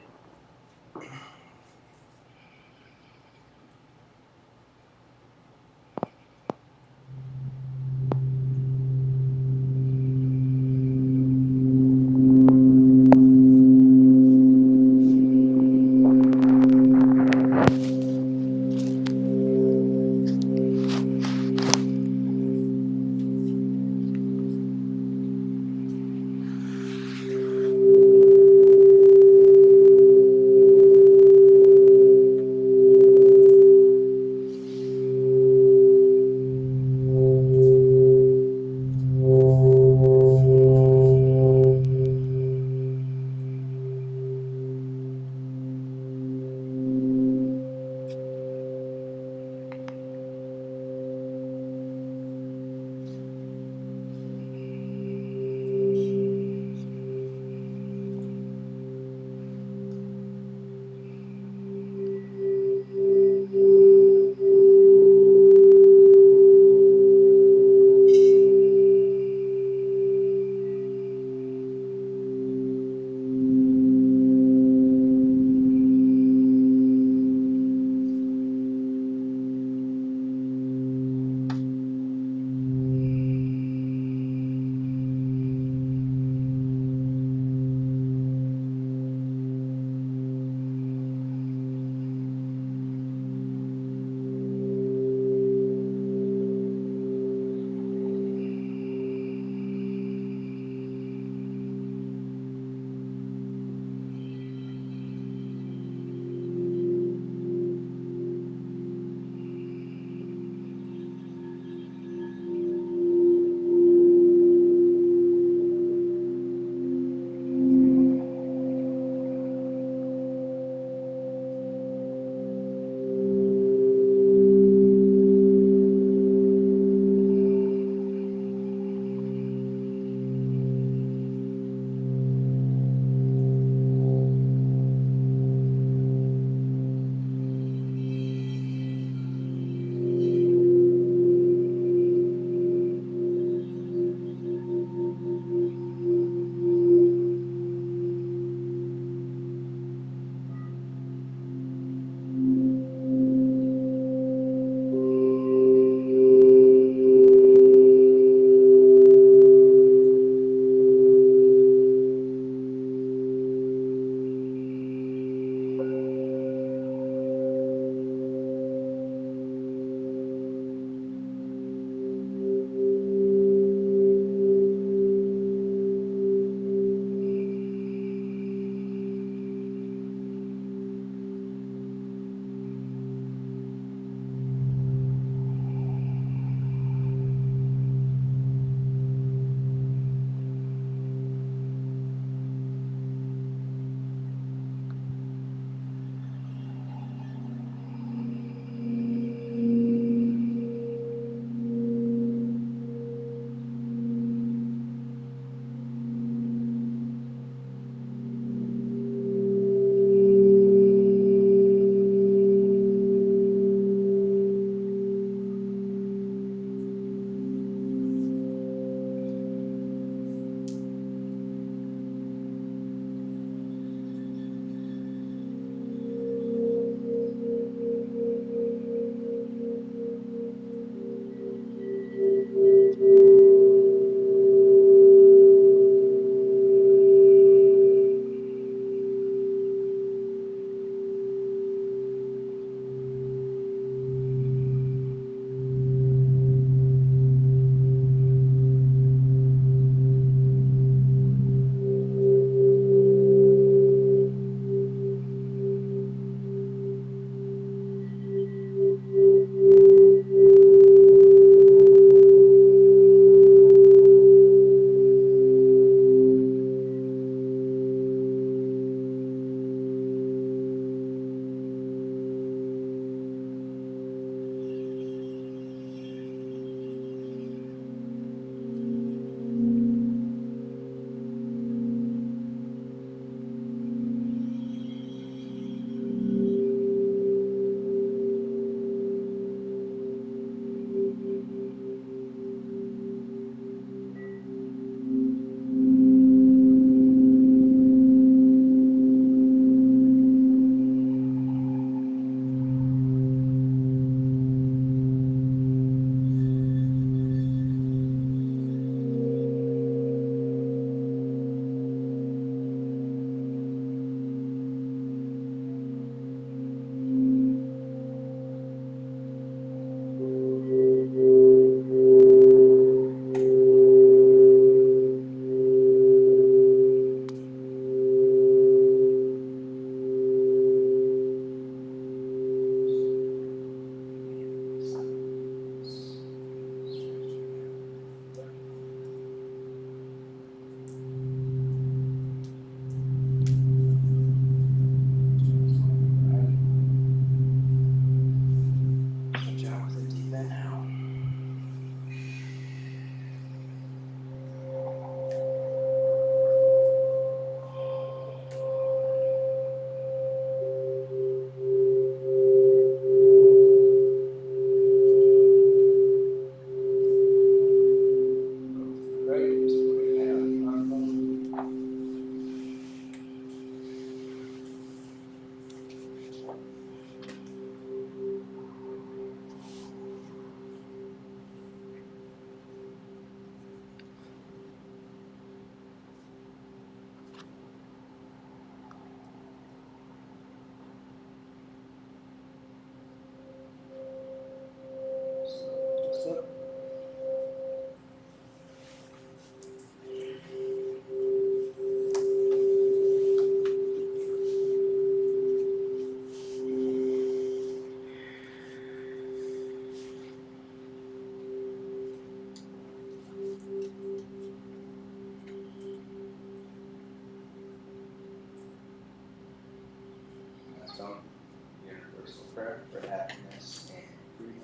[SPEAKER 1] for happiness and freedom.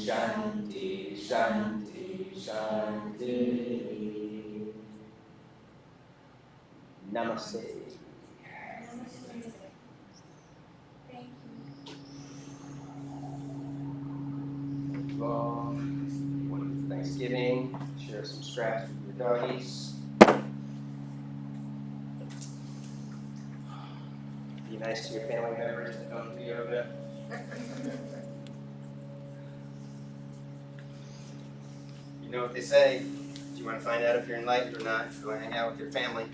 [SPEAKER 1] Shanti, Shanti, Shanti. Namaste.
[SPEAKER 3] Thank
[SPEAKER 1] You all. Wonderful Thanksgiving. Share some scraps with your doggies. Be nice to your family members that don't do yoga. You know what they say. Do you want to find out if you're enlightened or not? Go hang out with your family.